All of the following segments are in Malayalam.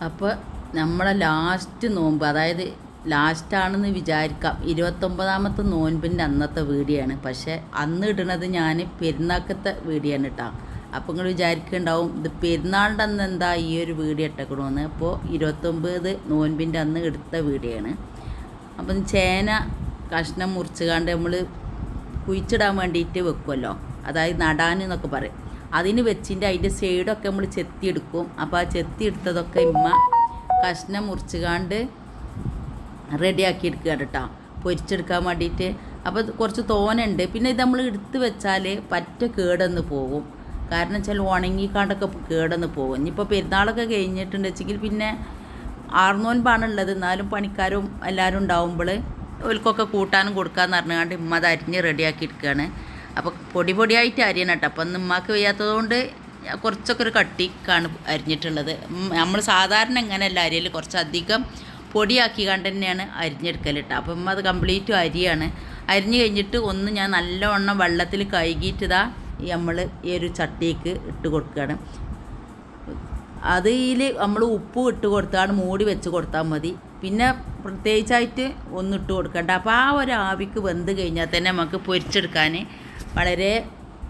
അപ്പോൾ നമ്മളെ ലാസ്റ്റ് നോമ്പ്, അതായത് ലാസ്റ്റാണെന്ന് വിചാരിക്കാം, 29ാമത്തെ നോൻപിൻ്റെ അന്നത്തെ വീഡിയോ ആണ്. പക്ഷേ അന്ന് ഇടുന്നത് ഞാൻ പെരുന്നാക്കത്തെ വീഡിയോ ആണ് കേട്ടോ. അപ്പോൾ നിങ്ങൾ വിചാരിക്കുന്നുണ്ടാവും ഇത് പെരുന്നാളിൻ്റെ അന്ന് എന്താ ഈ ഒരു വീഡിയോ ഇട്ടേക്കണമെന്ന്. അപ്പോൾ 29 നോൻപിൻ്റെ അന്ന് എടുത്ത വീഡിയോ ആണ്. അപ്പം ചേന കഷ്ണം മുറിച്ചുകൊണ്ട് നമ്മൾ കുഴിച്ചിടാൻ വേണ്ടിയിട്ട് വെക്കുമല്ലോ, അതായത് നടാൻ എന്നൊക്കെ പറയും. അതിന് വെച്ചിട്ട് അതിൻ്റെ സൈഡൊക്കെ നമ്മൾ ചെത്തിയെടുക്കും. അപ്പോൾ ആ ചെത്തിയെടുത്തതൊക്കെ ഇമ്മ കഷ്ണം മുറിച്ചുകാണ്ട് റെഡിയാക്കി എടുക്കുക കേട്ടോ, പൊരിച്ചെടുക്കാൻ വേണ്ടിയിട്ട്. അപ്പോൾ കുറച്ച് തോനുണ്ട്. പിന്നെ ഇത് നമ്മൾ എടുത്ത് വെച്ചാൽ പറ്റ കേടന്ന് പോകും. കാരണം വെച്ചാൽ ഉണങ്ങിക്കാണ്ടൊക്കെ കേടന്ന് പോകും. ഇനിയിപ്പോൾ പെരുന്നാളൊക്കെ കഴിഞ്ഞിട്ടുണ്ട് വെച്ചെങ്കിൽ പിന്നെ 6 നോൻപാണുള്ളത്, എന്നാലും പണിക്കാരും എല്ലാവരും ഉണ്ടാവുമ്പോൾ ഓൽക്കൊക്കെ കൂട്ടാനും കൊടുക്കാമെന്ന് പറഞ്ഞുകൊണ്ട് ഇമ്മ അത് അരിഞ്ഞ് റെഡിയാക്കി എടുക്കുകയാണ്. അപ്പോൾ പൊടിയായിട്ട് അരിയണം കേട്ടോ. അപ്പം അന്ന് ഉമ്മാക്ക് വയ്യാത്തതുകൊണ്ട് കുറച്ചൊക്കെ ഒരു കട്ടിക്കാണ് അരിഞ്ഞിട്ടുള്ളത്. നമ്മൾ സാധാരണ എങ്ങനെയല്ല അരിയൽ, കുറച്ചധികം പൊടിയാക്കി കണ്ട് തന്നെയാണ് അരിഞ്ഞെടുക്കൽ കേട്ടോ. അപ്പം ഉമ്മ അത് കംപ്ലീറ്റും അരിയാണ്. അരിഞ്ഞ് കഴിഞ്ഞിട്ട് ഒന്ന് ഞാൻ നല്ലവണ്ണം വെള്ളത്തിൽ കഴുകിയിട്ട് നമ്മൾ ഈ ഒരു ചട്ടിക്ക് ഇട്ട് കൊടുക്കുകയാണ്. അതിൽ നമ്മൾ ഉപ്പ് ഇട്ട് കൊടുത്താണ് മൂടി വെച്ച് കൊടുത്താൽ മതി. പിന്നെ പ്രത്യേകിച്ചായിട്ട് ഒന്നും ഇട്ട് കൊടുക്കണ്ട. അപ്പോൾ ആ ഒരു ആവിക്ക് വെന്ത് കഴിഞ്ഞാൽ തന്നെ നമുക്ക് പൊരിച്ചെടുക്കാൻ വളരെ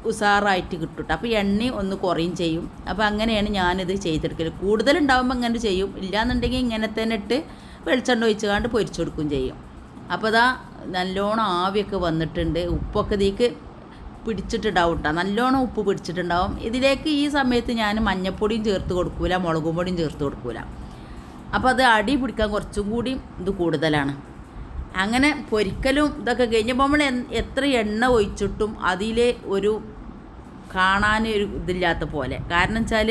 ഉഷാറായിട്ട് കിട്ടും. അപ്പോൾ എണ്ണ ഒന്ന് കുറയും ചെയ്യും. അപ്പോൾ അങ്ങനെയാണ് ഞാനിത് ചെയ്തെടുക്കൽ. കൂടുതലുണ്ടാകുമ്പോൾ അങ്ങനെ ചെയ്യും, ഇല്ലയെന്നുണ്ടെങ്കിൽ ഇങ്ങനെ തന്നെ ഇട്ട് വെളിച്ചെണ്ണ ഒഴിച്ചുകൊണ്ട് പൊരിച്ചെടുക്കുകയും ചെയ്യും. അപ്പോൾ അതാ നല്ലോണം ആവിയൊക്കെ വന്നിട്ടുണ്ട്. ഉപ്പൊക്കെ ഇതിലേക്ക് പിടിച്ചിട്ടുണ്ടാവും കേട്ടോ, നല്ലോണം ഉപ്പ് പിടിച്ചിട്ടുണ്ടാവും. ഇതിലേക്ക് ഈ സമയത്ത് ഞാൻ മഞ്ഞൾപ്പൊടിയും ചേർത്ത് കൊടുക്കൂല, മുളകും പൊടിയും ചേർത്ത് കൊടുക്കൂല. അപ്പോൾ അത് അടി പിടിക്കാൻ കുറച്ചും കൂടി ഇത് കൂടുതലാണ്. അങ്ങനെ പൊരിക്കലും ഇതൊക്കെ കഴിഞ്ഞപ്പോൾ നമ്മൾ എത്ര എണ്ണ ഒഴിച്ചിട്ടും അതിലെ ഒരു കാണാൻ ഒരു ഇതില്ലാത്ത പോലെ. കാരണം വെച്ചാൽ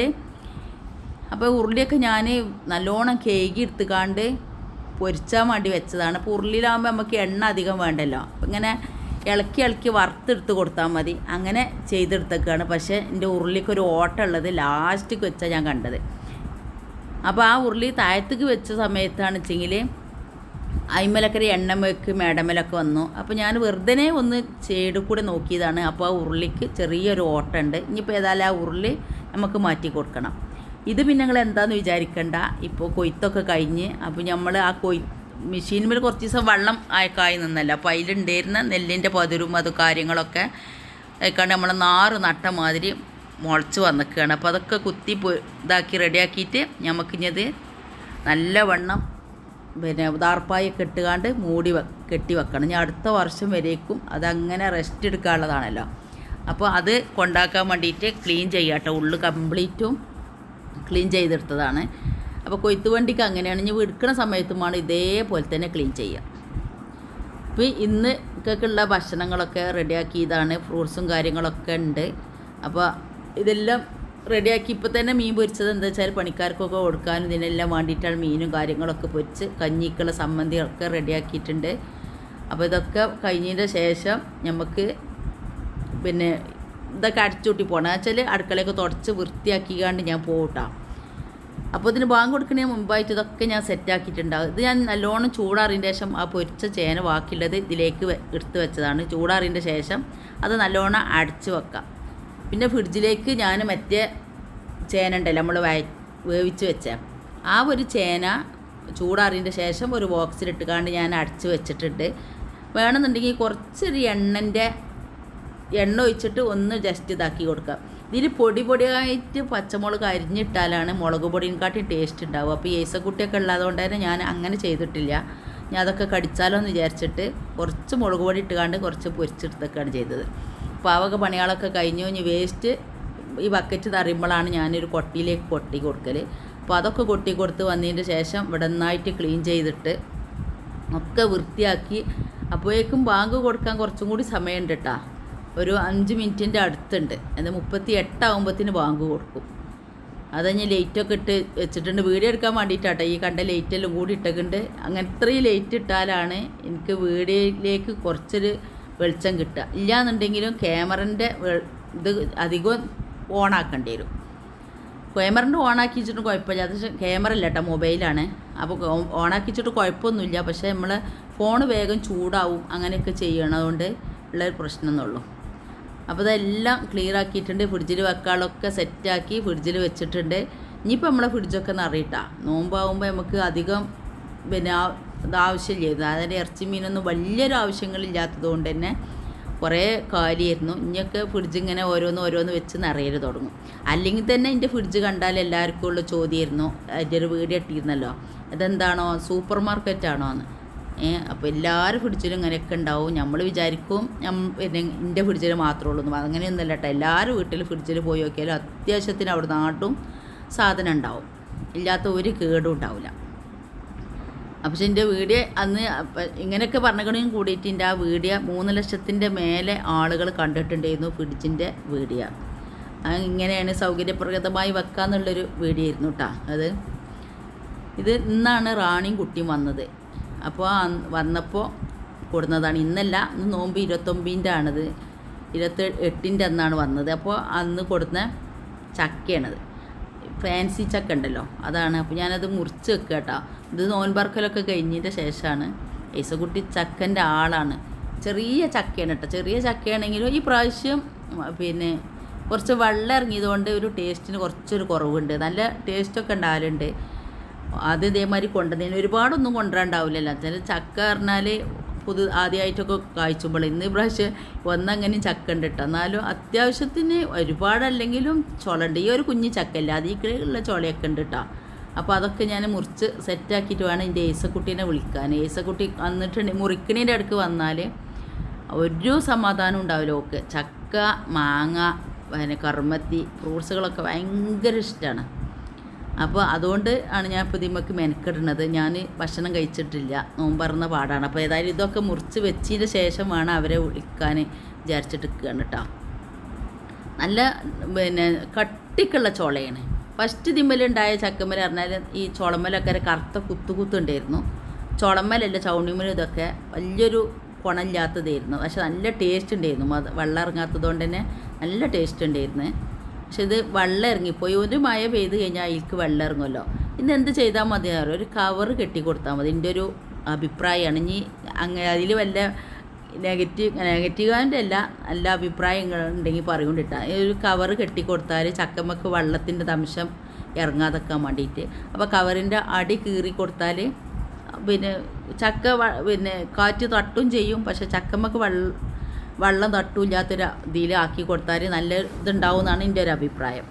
അപ്പോൾ ഉരുളിയൊക്കെ ഞാൻ നല്ലോണം കേകി എടുത്തുകാണ്ട് പൊരിച്ചാൻ വേണ്ടി വെച്ചതാണ്. അപ്പോൾ ഉരുളിയിലാകുമ്പോൾ നമുക്ക് എണ്ണ അധികം വേണ്ടല്ലോ. അപ്പം ഇങ്ങനെ ഇളക്കി വറുത്തെടുത്ത് കൊടുത്താൽ മതി. അങ്ങനെ ചെയ്തെടുത്തേക്കാണ്. പക്ഷേ എൻ്റെ ഉരുളിക്കൊരു ഓട്ടമുള്ളത് ലാസ്റ്റിക്ക് വെച്ചാൽ ഞാൻ കണ്ടത്. അപ്പോൾ ആ ഉരുളി താഴത്തേക്ക് വെച്ച സമയത്താണ് വെച്ചെങ്കിൽ അയിമലൊക്കെ എണ്ണമേക്ക് മേടമലൊക്കെ വന്നു. അപ്പോൾ ഞാൻ വെറുതെ ഒന്ന് സൈഡിൽ കൂടെ നോക്കിയതാണ്. അപ്പോൾ ആ ഉരുളിക്ക് ചെറിയൊരു ഓട്ടമുണ്ട്. ഇനിയിപ്പോൾ ഏതായാലും ആ ഉരുളി നമുക്ക് മാറ്റി കൊടുക്കണം. ഇത് പിന്നെ നിങ്ങൾ എന്താണെന്ന് വിചാരിക്കണ്ട. ഇപ്പോൾ കൊയ്ത്തൊക്കെ കഴിഞ്ഞ് അപ്പോൾ നമ്മൾ ആ മെഷീനിൽ കുറച്ച് ദിവസം വെള്ളം ആയി നിന്നല്ല. അപ്പോൾ അതിലുണ്ടായിരുന്ന നെല്ലിൻ്റെ പതിരും അത് കാര്യങ്ങളൊക്കെ ആയിക്കാണ്ട് നമ്മൾ നാറ് നട്ട മാതിരി മുളച്ച് വന്നിക്കുകയാണ്. അപ്പോൾ അതൊക്കെ കുത്തി ഇതാക്കി റെഡിയാക്കിയിട്ട് നമുക്കിഞ്ഞത് നല്ലവണ്ണം പിന്നെ ദാർപ്പായൊക്കെ ഇട്ടുകാണ്ട് കെട്ടി വെക്കണം. ഞാൻ അടുത്ത വർഷം വരേക്കും അതങ്ങനെ റെസ്റ്റ് എടുക്കാനുള്ളതാണല്ലോ. അപ്പോൾ അത് കൊണ്ടാക്കാൻ വേണ്ടിയിട്ട് ക്ലീൻ ചെയ്യാം കേട്ടോ. ഉള്ളു കംപ്ലീറ്റും ക്ലീൻ ചെയ്തെടുത്തതാണ്. അപ്പോൾ കൊയ്ത്ത് വണ്ടിക്ക് അങ്ങനെയാണ്. ഇനി എടുക്കുന്ന സമയത്തുമാണ് ഇതേപോലെ തന്നെ ക്ലീൻ ചെയ്യുക. അപ്പോൾ ഇന്നൊക്കെയുള്ള ഭക്ഷണങ്ങളൊക്കെ റെഡിയാക്കി ഇതാണ്. ഫ്രൂട്ട്സും കാര്യങ്ങളൊക്കെ ഉണ്ട്. അപ്പോൾ ഇതെല്ലാം റെഡിയാക്കി ഇപ്പോൾ തന്നെ മീൻ പൊരിച്ചത് എന്താ വെച്ചാൽ പണിക്കാർക്കൊക്കെ കൊടുക്കാനും ഇതിനെല്ലാം വേണ്ടിയിട്ടാണ് മീനും കാര്യങ്ങളൊക്കെ പൊരിച്ച് കഞ്ഞിക്കുള്ള സമ്മന്തികളൊക്കെ റെഡിയാക്കിയിട്ടുണ്ട്. അപ്പോൾ ഇതൊക്കെ കഴിഞ്ഞതിൻ്റെ ശേഷം നമുക്ക് പിന്നെ ഇതൊക്കെ അടിച്ചുകൂട്ടി പോകണം. വെച്ചാൽ അടുക്കളയൊക്കെ തുടച്ച് വൃത്തിയാക്കിക്കാണ്ട് ഞാൻ പോകട്ടോ. അപ്പോൾ ഇതിന് ബാങ്ക് കൊടുക്കുന്നതിന് മുമ്പായിട്ട് ഇതൊക്കെ ഞാൻ സെറ്റാക്കിയിട്ടുണ്ടാകും. ഇത് ഞാൻ നല്ലോണം ചൂടാറിൻ്റെ ശേഷം ആ പൊരിച്ച ചേന ബാക്കിയുള്ളത് ഇതിലേക്ക് എടുത്ത് വെച്ചതാണ്. ചൂടാറിൻ്റെ ശേഷം അത് നല്ലോണം അടച്ച് വെക്കാം. പിന്നെ ഫ്രിഡ്ജിലേക്ക് ഞാൻ മറ്റേ ചേന ഉണ്ടല്ലോ നമ്മൾ വേവിച്ച് വെച്ച ആ ഒരു ചേന ചൂടാറിൻ്റെ ശേഷം ഒരു ബോക്സിലിട്ടുകാണ്ട് ഞാൻ അടച്ച് വെച്ചിട്ടുണ്ട്. വേണമെന്നുണ്ടെങ്കിൽ കുറച്ചൊരു എണ്ണ ഒഴിച്ചിട്ട് ഒന്ന് ജസ്റ്റ് ഇതാക്കി കൊടുക്കാം. ഇതിൽ പൊടിയായിട്ട് പച്ചമുളക് അരിഞ്ഞിട്ടാലാണ് മുളക് പൊടിയെക്കാട്ടി ടേസ്റ്റ് ഉണ്ടാവും. അപ്പോൾ ഏസക്കുട്ടിയൊക്കെ ഉള്ളതുകൊണ്ട് തന്നെ ഞാൻ അങ്ങനെ ചെയ്തിട്ടില്ല. ഞാൻ അതൊക്കെ കടിച്ചാലോ എന്ന് വിചാരിച്ചിട്ട് കുറച്ച് മുളക് പൊടി ഇട്ടുകാണ്ട് കുറച്ച് പൊരിച്ചെടുത്തൊക്കെയാണ് ചെയ്തത്. പാവക പണികളൊക്കെ കഴിഞ്ഞു. ഇനി വേസ്റ്റ് ഈ ബക്കറ്റ് തറിയുമ്പോഴാണ് ഞാനൊരു കൊട്ടിയിലേക്ക് കൊട്ടി കൊടുക്കൽ. അപ്പോൾ അതൊക്കെ കൊട്ടി കൊടുത്ത് വന്നതിൻ്റെ ശേഷം ഇവിടെ നന്നായിട്ട് ക്ലീൻ ചെയ്തിട്ട് ഒക്കെ വൃത്തിയാക്കി. അപ്പോഴേക്കും ബാങ്ക് കൊടുക്കാൻ കുറച്ചും കൂടി സമയമുണ്ട് കേട്ടോ. ഒരു 5 മിനിറ്റിൻ്റെ അടുത്തുണ്ട്. അത് 38 ആകുമ്പോഴത്തേന് ബാങ്ക് കൊടുക്കും. അതഞ്ഞ് ലൈറ്റൊക്കെ ഇട്ട് വെച്ചിട്ടുണ്ട് വീഡിയോ എടുക്കാൻ വേണ്ടിയിട്ടാട്ടോ. ഈ കണ്ട ലൈറ്റെല്ലാം കൂടി ഇട്ടിട്ടുണ്ട്. അങ്ങനെ ഇത്രയും ലൈറ്റ് ഇട്ടാലാണ് എനിക്ക് വീഡിയോയിലേക്ക് കുറച്ചൊരു വെളിച്ചം കിട്ടുക. ഇല്ലയെന്നുണ്ടെങ്കിലും ക്യാമറൻ്റെ ഇത് അധികം ഓണാക്കേണ്ടി വരും. ക്യാമറൻ്റെ ഓണാക്കി വെച്ചിട്ട് കുഴപ്പമില്ല. അത് ക്യാമറ ഇല്ല കേട്ടോ, മൊബൈലാണ്. അപ്പോൾ ഓണാക്കി വെച്ചിട്ട് കുഴപ്പമൊന്നുമില്ല. പക്ഷേ നമ്മൾ ഫോൺ വേഗം ചൂടാവും. അങ്ങനെയൊക്കെ ചെയ്യണതുകൊണ്ട് ഉള്ളൊരു പ്രശ്നം എന്നുള്ളൂ. അപ്പോൾ ഇതെല്ലാം ക്ലിയർ ആക്കിയിട്ടുണ്ട്. ഫ്രിഡ്ജിൽ വെക്കാളൊക്കെ സെറ്റാക്കി ഫ്രിഡ്ജിൽ വെച്ചിട്ടുണ്ട്. ഇനിയിപ്പോൾ നമ്മളെ ഫ്രിഡ്ജൊക്കെ നിറയിട്ടാ. നോമ്പാകുമ്പോൾ നമുക്ക് അധികം പിന്നെ ഇതാവശ്യമില്ല. അതായത് ഇറച്ചി മീനൊന്നും വലിയൊരു ആവശ്യങ്ങളില്ലാത്തത് കൊണ്ട് തന്നെ കുറേ കാലിയായിരുന്നു. ഇനിയൊക്കെ ഫ്രിഡ്ജ് ഇങ്ങനെ ഓരോന്ന് വെച്ച് നിറയൽ തുടങ്ങും. അല്ലെങ്കിൽ തന്നെ എൻ്റെ ഫ്രിഡ്ജ് കണ്ടാൽ എല്ലാവർക്കും ഉള്ള ചോദ്യമായിരുന്നു, എൻ്റെ ഒരു വീഡിയോ ഇട്ടിരുന്നല്ലോ, ഇതെന്താണോ സൂപ്പർ മാർക്കറ്റാണോ എന്ന്. അപ്പോൾ എല്ലാവരും ഫ്രിഡ്ജിലും ഇങ്ങനെയൊക്കെ ഉണ്ടാവും. നമ്മൾ വിചാരിക്കും പിന്നെ എൻ്റെ ഫ്രിഡ്ജിൽ മാത്രമേ ഉള്ളൂ എന്ന്. അങ്ങനെയൊന്നുമല്ല കേട്ടോ. എല്ലാവരും വീട്ടിൽ ഫ്രിഡ്ജിൽ പോയി നോക്കിയാലും അത്യാവശ്യത്തിന് അവിടെ നാട്ടും സാധനം ഉണ്ടാവും, ഇല്ലാത്ത ഒരു കേടും ഉണ്ടാവില്ല. അപ്പോൾ എൻ്റെ വീഡിയോ അന്ന് ഇങ്ങനെയൊക്കെ പറഞ്ഞുകൊണ്ടും കൂടിയിട്ട് എൻ്റെ ആ വീഡിയോ 3 ലക്ഷത്തിൻ്റെ മേലെ ആളുകൾ കണ്ടിട്ടുണ്ടായിരുന്നു. ഫ്രിഡ്ജിൻ്റെ വീഡിയോ ഇങ്ങനെയാണ് സൗകര്യപ്രദമായി വെക്കാമെന്നുള്ളൊരു വീഡിയോ ആയിരുന്നു കേട്ടോ. ഇത് ഇന്നാണ് റാണിയും കുട്ടിയും വന്നത്. അപ്പോൾ വന്നപ്പോൾ കൊടുന്നതാണ്. ഇന്നല്ല, ഇന്ന് നോമ്പ് 29-ൻ്റെ ആണത്, 28-ൻ്റെ അന്നാണ് വന്നത്. അപ്പോൾ അന്ന് കൊടുന്ന ചക്കയാണത്, ഫാൻസി ചക്ക ഉണ്ടല്ലോ, അതാണ്. അപ്പോൾ ഞാനത് മുറിച്ച് വെക്കുക കേട്ടോ. ഇത് നോൻപറക്കലൊക്കെ കഴിഞ്ഞതിൻ്റെ ശേഷമാണ്. ഐസക്കുട്ടി ചക്കൻ്റെ ആളാണ്. ചെറിയ ചക്കയാണ് കേട്ടോ. ചെറിയ ചക്കയാണെങ്കിലും ഈ പ്രാവശ്യം പിന്നെ കുറച്ച് വെള്ളം ഇറങ്ങിയതുകൊണ്ട് ഒരു ടേസ്റ്റിന് കുറച്ചൊരു കുറവുണ്ട്. നല്ല ടേസ്റ്റൊക്കെ ഉണ്ടാവലുണ്ട്. അത് ഇതേമാതിരി കൊണ്ടുവന്നതിന് ഒരുപാടൊന്നും കൊണ്ടുവരാണ്ടാവില്ലല്ലോ. ചില ചക്ക പറഞ്ഞാൽ ആദ്യമായിട്ടൊക്കെ കായ്ച്ചുമ്പോൾ ഇന്ന് പ്രാവശ്യം ഒന്നങ്ങനെയും ചക്ക ഉണ്ട് കേട്ടോ. എന്നാലും അത്യാവശ്യത്തിന് ഒരുപാടല്ലെങ്കിലും ചുളണ്ട്. ഈ ഒരു കുഞ്ഞ് ചക്കല്ല, അതിലുള്ള ചുളയൊക്കെ ഉണ്ട് കേട്ടോ. അപ്പോൾ അതൊക്കെ ഞാൻ മുറിച്ച് സെറ്റാക്കിയിട്ട് വേണം എൻ്റെ ഏസക്കുട്ടീനെ വിളിക്കാൻ. ഏസക്കുട്ടി വന്നിട്ടുണ്ട് മുറിക്കണീൻ്റെ അടുക്ക് വന്നാൽ ഒരു സമാധാനം ഉണ്ടാവില്ല. ഓക്കെ ചക്ക, മാങ്ങ, പിന്നെ കറുമത്തി, ഫ്രൂട്ട്സുകളൊക്കെ ഭയങ്കര ഇഷ്ടമാണ്. അപ്പോൾ അതുകൊണ്ട് ആണ് ഞാൻ ഇപ്പോൾ ഇതിമ്മക്ക് മെനക്കെടുന്നത്. ഞാൻ ഭക്ഷണം കഴിച്ചിട്ടില്ല, നോമ്പറന്ന പാടാണ്. അപ്പോൾ ഏതായാലും ഇതൊക്കെ മുറിച്ച് വെച്ചതിന് ശേഷം വേണം അവരെ വിളിക്കാൻ വിചാരിച്ചിട്ട് നിൽക്കുകയാണ് കേട്ടോ. നല്ല പിന്നെ കട്ടിക്കുള്ള ചോളയാണ്. ഫസ്റ്റ് തിമ്മലുണ്ടായ ചക്കമ്മൽ പറഞ്ഞാൽ ഈ ചോളമ്മലൊക്കെ കറുത്ത കുത്തുണ്ടായിരുന്നു. ചോളമ്മലല്ല ചൗണിമ്മൽ ഇതൊക്കെ വലിയൊരു കുണമില്ലാത്തതായിരുന്നു. പക്ഷെ നല്ല ടേസ്റ്റ് ഉണ്ടായിരുന്നു. വെള്ളം ഇറങ്ങാത്തത് കൊണ്ട് തന്നെ നല്ല ടേസ്റ്റ് ഉണ്ടായിരുന്നു. പക്ഷെ ഇത് വെള്ളം ഇറങ്ങിപ്പോയി. ഒരു മഴ പെയ്ത് കഴിഞ്ഞാൽ അതിലേക്ക് വെള്ളം ഇറങ്ങുമല്ലോ. ഇന്ന് എന്ത് ചെയ്താൽ മതി, ഒരു കവർ കെട്ടി കൊടുത്താൽ മതി. എൻ്റെ ഒരു അഭിപ്രായമാണ്. ഇനി അങ്ങനെ അതിൽ വല്ല നെഗറ്റീവാൻ്റെ അല്ല, നല്ല അഭിപ്രായങ്ങൾ ഉണ്ടെങ്കിൽ പറയുകൊണ്ടിട്ടാ. ഒരു കവർ കെട്ടിക്കൊടുത്താൽ ചക്കമ്മക്ക് വെള്ളത്തിൻ്റെ അംശം ഇറങ്ങാതെക്കാൻ വേണ്ടിയിട്ട്. അപ്പോൾ കവറിൻ്റെ അടി കീറി കൊടുത്താൽ പിന്നെ ചക്ക പിന്നെ കാറ്റ് തട്ടും ചെയ്യും. പക്ഷെ ചക്കമ്മക്ക് വെള്ളം തട്ടില്ലാത്തൊരു ഇതിലാക്കി കൊടുത്താൽ നല്ല ഇതുണ്ടാവും എന്നാണ് എൻ്റെ ഒരു അഭിപ്രായം.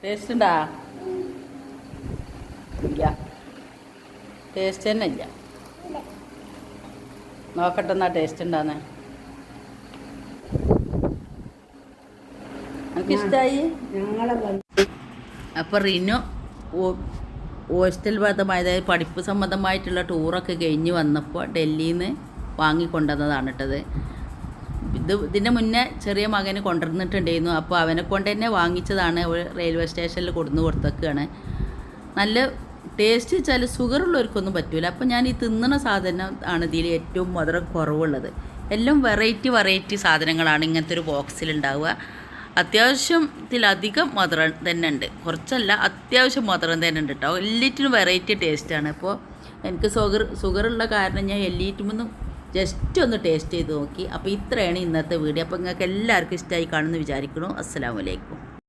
ടേസ്റ്റ് ഉണ്ടാ? ഇല്ല, ടേസ്റ്റ് തന്നെ ഇല്ല. നോക്കട്ടെ എന്നാ ടേസ്റ്റ് ഉണ്ടാന്നേ. എനിക്കിഷ്ടമായി. അപ്പോൾ റിനു ഹോസ്റ്റൽ ബന്ധമായ അതായത് പഠിപ്പ് സംബന്ധമായിട്ടുള്ള ടൂറൊക്കെ കഴിഞ്ഞ് വന്നപ്പോൾ ഡൽഹിയിൽ നിന്ന് വാങ്ങിക്കൊണ്ടുവന്നതാണ് കേട്ടത്. ഇതിൻ്റെ മുന്നേ ചെറിയ മകന് കൊണ്ടുവന്നിട്ടുണ്ടായിരുന്നു. അപ്പോൾ അവനെ കൊണ്ട് തന്നെ വാങ്ങിച്ചതാണ്. റെയിൽവേ സ്റ്റേഷനിൽ കൊടുത്തേക്കാണ്. നല്ല ടേസ്റ്റ് വെച്ചാൽ ഷുഗറുള്ളവർക്കൊന്നും പറ്റില്ല. അപ്പോൾ ഞാൻ ഈ തിന്നുന്ന സാധനം ആണ് ഇതിൽ ഏറ്റവും മധുരം കുറവുള്ളത്. എല്ലാം വെറൈറ്റി സാധനങ്ങളാണ് ഇങ്ങനത്തെ ഒരു ബോക്സിലുണ്ടാവുക. അത്യാവശ്യത്തിലധികം മധുരം തന്നെ ഉണ്ട്, കുറച്ചല്ല അത്യാവശ്യം മധുരം തന്നെ ഉണ്ട് കേട്ടോ. എല്ലാറ്റിനും വെറൈറ്റി ടേസ്റ്റാണ്. അപ്പോൾ എനിക്ക് ഷുഗറുള്ള കാരണം ഞാൻ എല്ലാറ്റുമൊന്നും ജസ്റ്റ് ഒന്ന് ടേസ്റ്റ് ചെയ്ത് നോക്കി. അപ്പോൾ ഇത്രയാണ് ഇന്നത്തെ വീഡിയോ. അപ്പോൾ നിങ്ങൾക്ക് എല്ലാവർക്കും ഇഷ്ടമായി കാണുമെന്ന് വിചാരിക്കുന്നു. അസ്സലാമു അലൈക്കും.